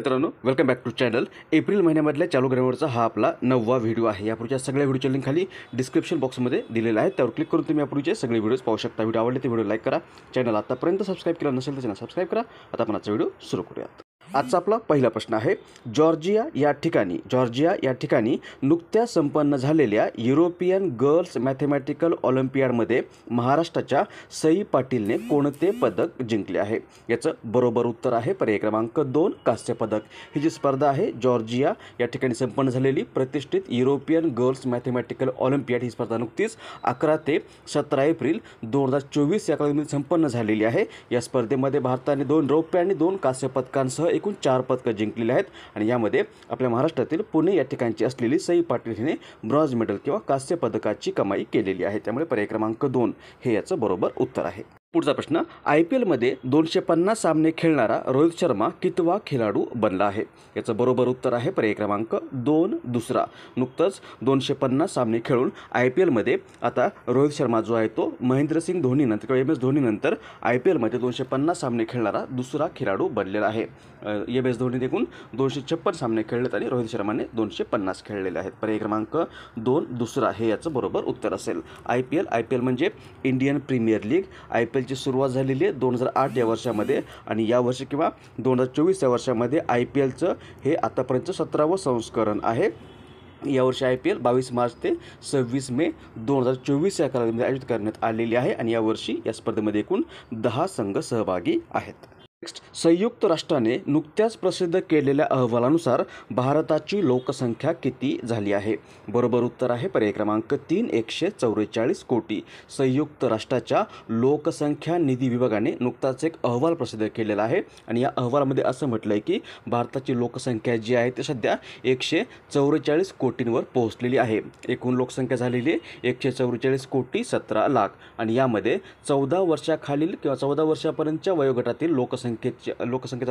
मित्रांनो, welcome back to channel. April महिन्यामधल्या चालू घडामोडीचा हा आपला 9वा व्हिडिओ आहे. यापूर्वीच्या सगळ्या व्हिडिओच्या लिंक खाली डिस्क्रिप्शन बॉक्समध्ये दिलेला आहे, त्यावर क्लिक करून तुम्ही यापूर्वीचे सगळे व्हिडिओज पाहू शकता. व्हिडिओ आवडले तर व्हिडिओ लाईक करा. चॅनल आतापर्यंत सबस्क्राईब केला नसेल तर चॅनल सबस्क्राईब करा. आता आपण आजचा व्हिडिओ सुरू करूयात. आजचा आपला पहिला प्रश्न आहे, जॉर्जिया या ठिकाणी नुकत्याच संपन्न झालेल्या युरोपियन गर्ल्स मॅथमॅटिकल ऑलिम्पियाडमध्ये महाराष्ट्राच्या सई पाटीलने कोणते पदक जिंकले आहे? याचं बरोबर उत्तर आहे पर्याय क्रमांक 2, कांस्य पदक. ही जी स्पर्धा आहे जॉर्जिया या ठिकाणी संपन्न झालेली प्रतिष्ठित युरोपियन गर्ल्स मॅथमॅटिकल ऑलिम्पियाड, ही स्पर्धा नुकतीच 11 ते 17 एप्रिल 2024 या कालावधीमध्ये संपन्न झालेली आहे. या स्पर्धेमध्ये भारताने 2 रौप्य आणि 2 कांस्य पदकांसह एकूण 4 पदकं जिंकलेली आहेत आणि यामध्ये आपल्या महाराष्ट्रातील पुणे या ठिकाणची असलेली सई पाटील हिने ब्रॉन्झ मेडल किंवा कांस्य पदकाची कमाई केलेली आहे. त्यामुळे पर्याय क्रमांक 2 हे याचं बरोबर उत्तर आहे. पुढचा प्रश्न, IPLमध्ये 250 सामने खेळणारा रोहित शर्मा कितवा खेळाडू बनला आहे? याचं बरोबर उत्तर आहे पर्याय क्रमांक 2, दुसरा. नुकतंच 250 सामने खेळून IPLमध्ये आता रोहित शर्मा जो आहे तो महेंद्रसिंग धोनी नंतर किंवा MS धोनी नंतर IPLमध्ये 250 सामने खेळणारा दुसरा खेळाडू बनलेला आहे. MS धोनीने एकूण 256 सामने खेळलेत आणि रोहित शर्माने 250 खेळलेले आहेत. पर्याय क्रमांक 2, दुसरा हे याचं बरोबर उत्तर असेल. IPL म्हणजे इंडियन प्रीमियर लीग. IPLची सुरुवात झालेली आहे 2008 या वर्षामध्ये आणि या वर्षी किंवा 2024 या वर्षामध्ये IPLचं हे आतापर्यंत 17वं संस्करण आहे. यावर्षी IPL 22 मार्च ते 26 मे 2024 या कालावधीमध्ये आयोजित करण्यात आलेली आहे आणि यावर्षी या स्पर्धेमध्ये एकूण 10 संघ सहभागी आहेत. नेक्स्ट, संयुक्त राष्ट्राने नुकत्याच प्रसिद्ध केलेल्या अहवालानुसार भारताची लोकसंख्या किती झाली आहे? बरोबर उत्तर आहे पर्याय क्रमांक 3, 144 कोटी. संयुक्त राष्ट्राच्या लोकसंख्या निधी विभागाने नुकताच एक अहवाल प्रसिद्ध केलेला आहे आणि या अहवालामध्ये असं म्हटलं आहे की भारताची लोकसंख्या जी आहे ती सध्या 144 कोटींवर पोहोचलेली आहे. एकूण लोकसंख्या झालेली आहे 144 कोटी 17 लाख आणि यामध्ये 14 वर्षाखालील किंवा 14 वर्षापर्यंतच्या वयोगटातील लोकसंख्येचा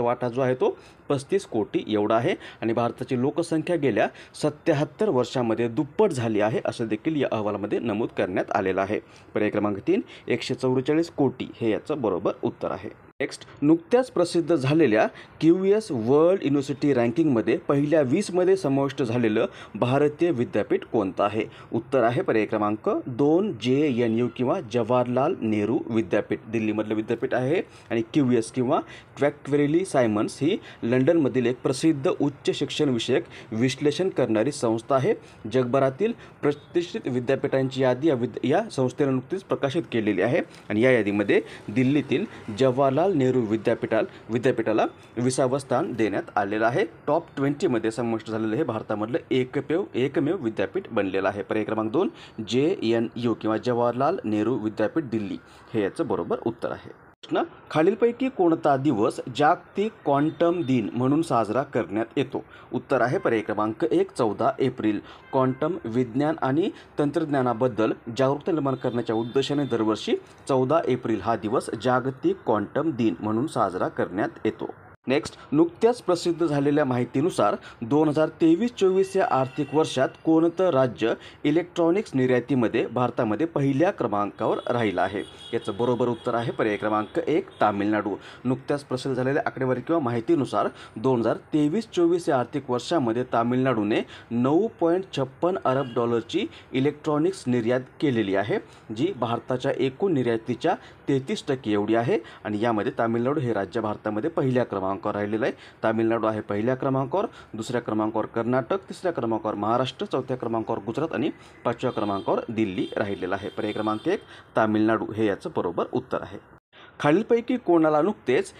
वाटा जो आहे तो 35 कोटी एवढा आहे आणि भारताची लोकसंख्या गेल्या 77 वर्षामध्ये दुप्पट झाली आहे असं देखील या अहवालामध्ये नमूद करण्यात आलेलं आहे. पर्याय क्रमांक 3, 144 कोटी हे याचं बरोबर उत्तर आहे. नेक्स्ट, नुकत्याच प्रसिद्ध झालेल्या QS वर्ल्ड युनिव्हर्सिटी रँकिंगमध्ये पहिल्या 20 मध्ये समाविष्ट झालेलं भारतीय विद्यापीठ कोणतं आहे? उत्तर आहे पर्याय क्रमांक 2, JNU किंवा जवाहरलाल नेहरू विद्यापीठ. दिल्लीमधलं विद्यापीठ आहे आणि QS किंवा क्वॅक्वेरेली सायमन्स ही लंडनमधील एक प्रसिद्ध उच्च शिक्षण विषयक विश्लेषण करणारी संस्था आहे. जगभरातील प्रतिष्ठित विद्यापीठांची यादी या संस्थेने नुकतीच प्रकाशित केलेली आहे आणि या यादीमध्ये दिल्लीतील जवाहरलाल नेहरू विद्यापीठाला 20वं स्थान देण्यात आलेलं आहे. टॉप 20 मध्ये समाविष्ट झालेलं हे भारतामधलं एकमेव विद्यापीठ बनलेलं आहे. पर्याय क्रमांक 2, JNU किंवा जवाहरलाल नेहरू विद्यापीठ दिल्ली हे याचं बरोबर उत्तर आहे. प्रश्न, खालीलपैकी कोणता दिवस जागतिक क्वांटम दिन म्हणून साजरा करण्यात येतो? उत्तर आहे पर्याय क्रमांक 1, 14 एप्रिल. क्वांटम विज्ञान आणि तंत्रज्ञानाबद्दल जागरूकता निर्माण करण्याच्या उद्देशाने दरवर्षी 14 एप्रिल हा दिवस जागतिक क्वांटम दिन म्हणून साजरा करण्यात येतो. नेक्स्ट, नुकत्याच प्रसिद्ध झालेल्या माहितीनुसार 2023-24 या आर्थिक वर्षात कोणतं राज्य इलेक्ट्रॉनिक्स निर्यातीमध्ये भारतामध्ये पहिल्या क्रमांकावर राहिलं आहे? याचं बरोबर उत्तर आहे पर्याय क्रमांक 1, तामिळनाडू. नुकत्याच प्रसिद्ध झालेल्या आकडेवारी किंवा माहितीनुसार 2023-24 या आर्थिक वर्षामध्ये तामिळनाडूने $9.56 अरब इलेक्ट्रॉनिक्स निर्यात केलेली आहे, जी भारताच्या एकूण निर्यातीच्या 33% एवढी आहे आणि यामध्ये तामिळनाडू हे राज्य भारतामध्ये पहिल्या क्रमांकावर राहिलेलं आहे. तामिळनाडू आहे पहिल्या क्रमांकावर, दुसऱ्या क्रमांकावर कर्नाटक, तिसऱ्या क्रमांकावर महाराष्ट्र, चौथ्या क्रमांकावर गुजरात आणि 5व्या क्रमांकावर दिल्ली राहिलेला आहे. पर्याय क्रमांक 1, तामिळनाडू हे याचं बरोबर उत्तर आहे. खालीलपैकी कोणाला नुकतेच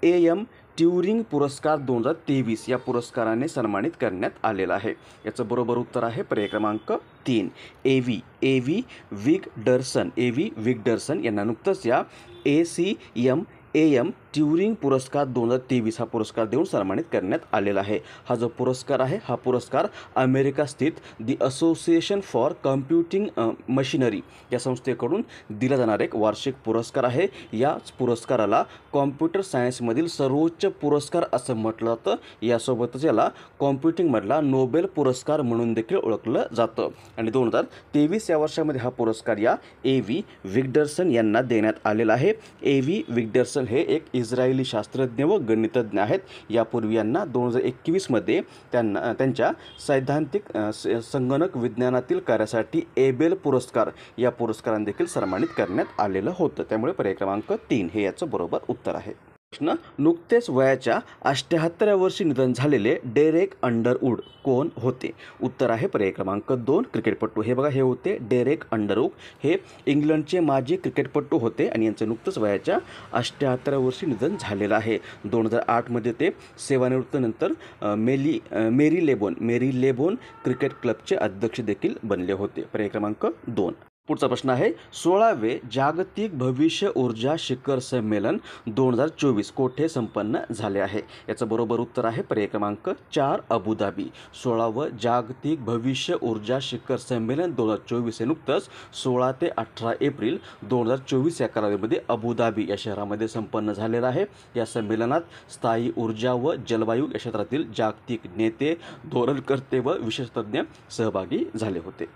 AM ट्युरिंग पुरस्कार 2023 या पुरस्काराने सन्मानित करण्यात आलेला आहे? याचं बरोबर उत्तर आहे पर्याय क्रमांक 3, AV विगडर्सन यांना नुकतंच या AM ट्युरिंग पुरस्कार 2023 हा पुरस्कार देऊन सन्मानित करण्यात आलेला आहे. हा जो पुरस्कार आहे हा पुरस्कार अमेरिका स्थित दी असोसिएशन फॉर कम्प्युटिंग मशिनरी या संस्थेकडून दिला जाणारा एक वार्षिक पुरस्कार आहे. या पुरस्काराला कॉम्प्युटर सायन्समधील सर्वोच्च पुरस्कार असं म्हटलं जातं. यासोबतच याला कॉम्प्युटिंगमधला नोबेल पुरस्कार म्हणून देखील ओळखलं जातं आणि 2023 या वर्षामध्ये हा पुरस्कार या AV विगडर्सन यांना देण्यात आलेला आहे. AV विगडर्सन हे एक इस्रायली शास्त्रज्ञ व गणितज्ञ आहेत. यापूर्वी यांना 2021मध्ये त्यांच्या सैद्धांतिक संगणक विज्ञानातील कार्यासाठी एबेल पुरस्कार या पुरस्काराने देखील सन्मानित करण्यात आलेलं होतं. त्यामुळे पर्याय क्रमांक 3 हे याचं बरोबर उत्तर आहे. प्रश्न, नुकतेच वयाच्या 78व्या वर्षी निधन झालेले डेरेक अंडरवूड कोण होते? उत्तर आहे पर्याय क्रमांक 2 क्रिकेटपटू. हे बघा, हे होते डेरेक अंडरवूड. हे इंग्लंडचे माजी क्रिकेटपटू होते आणि यांचं नुकतंच वयाच्या 78व्या वर्षी निधन झालेलं आहे. 2008मध्ये ते सेवानिवृत्तीनंतर मेरी लेबोन क्रिकेट क्लबचे अध्यक्ष देखील बनले होते. पर्याय क्रमांक 2. पुढचा प्रश्न आहे, 16वे जागतिक भविष्य ऊर्जा शिखर संमेलन 2024 कोठे संपन्न झाले आहे? याचं बरोबर उत्तर आहे पर्याय क्रमांक 4 अबुधाबी. 16वं जागतिक भविष्य ऊर्जा शिखर संमेलन 2024 हे नुकतंच 16 ते 18 एप्रिल 2024 या कालावधीमध्ये अबुधाबी या शहरामध्ये संपन्न झालेलं आहे. या संमेलनात स्थायी ऊर्जा व जलवायू या क्षेत्रातील जागतिक नेते, धोरणकर्ते व विशेषज्ञ सहभागी झाले होते.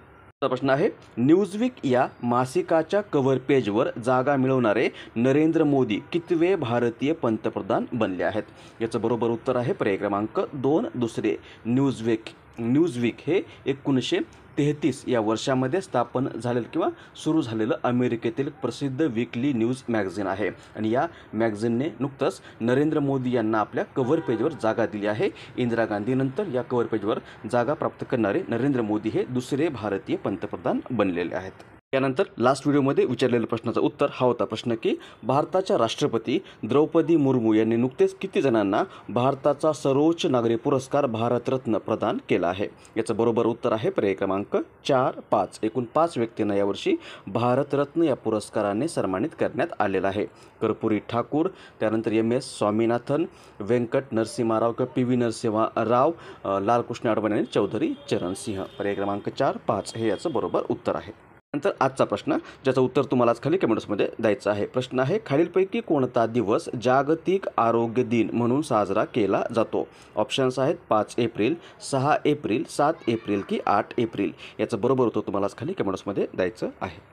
प्रश्न आहे, न्यूजवीक या मासिकाच्या कव्हर पेजवर जागा मिळवणारे नरेंद्र मोदी कितवे भारतीय पंतप्रधान बनले आहेत? याचं बरोबर उत्तर आहे पर्याय क्रमांक 2 दुसरे. न्यूजवीक हे 1933 या वर्षामध्ये स्थापन झालेलं किंवा सुरू झालेलं अमेरिकेतील प्रसिद्ध वीकली न्यूज मॅगझिन आहे आणि या मॅगझिनने नुकतंच नरेंद्र मोदी यांना आपल्या कव्हर पेजवर जागा दिली आहे. इंदिरा गांधीनंतर या कव्हर पेजवर जागा प्राप्त करणारे नरेंद्र मोदी हे दुसरे भारतीय पंतप्रधान बनलेले आहेत. त्यानंतर लास्ट व्हिडिओमध्ये विचारलेल्या प्रश्नाचं उत्तर हा होता प्रश्न की भारताच्या राष्ट्रपती द्रौपदी मुर्मू यांनी नुकतेच किती जणांना भारताचा सर्वोच्च नागरी पुरस्कार भारतरत्न प्रदान केला आहे? याचं बरोबर उत्तर आहे पर्याय क्रमांक 4 5. एकूण 5 व्यक्तींना यावर्षी भारतरत्न या पुरस्काराने सन्मानित करण्यात आलेलं आहे. कर्पूरी ठाकूर, त्यानंतर MS स्वामीनाथन, व्यंकट नरसिंहाराव किंवा PV नरसिंहा राव, लालकृष्ण अडवाणी आणि चौधरी चरण सिंह. पर्याय क्रमांक 4 5 हे याचं बरोबर उत्तर आहे. नंतर आजचा प्रश्न ज्याचं उत्तर तुम्हाला आज खाली कमेंट्समध्ये द्यायचं आहे. प्रश्न आहे, खालीलपैकी कोणता दिवस जागतिक आरोग्य दिन म्हणून साजरा केला जातो? ऑप्शन्स आहेत 5 एप्रिल, 6 एप्रिल, 7 एप्रिल की 8 एप्रिल. याचं बरोबर उत्तर तुम्हाला आज खाली कमेंट्समध्ये द्यायचं आहे.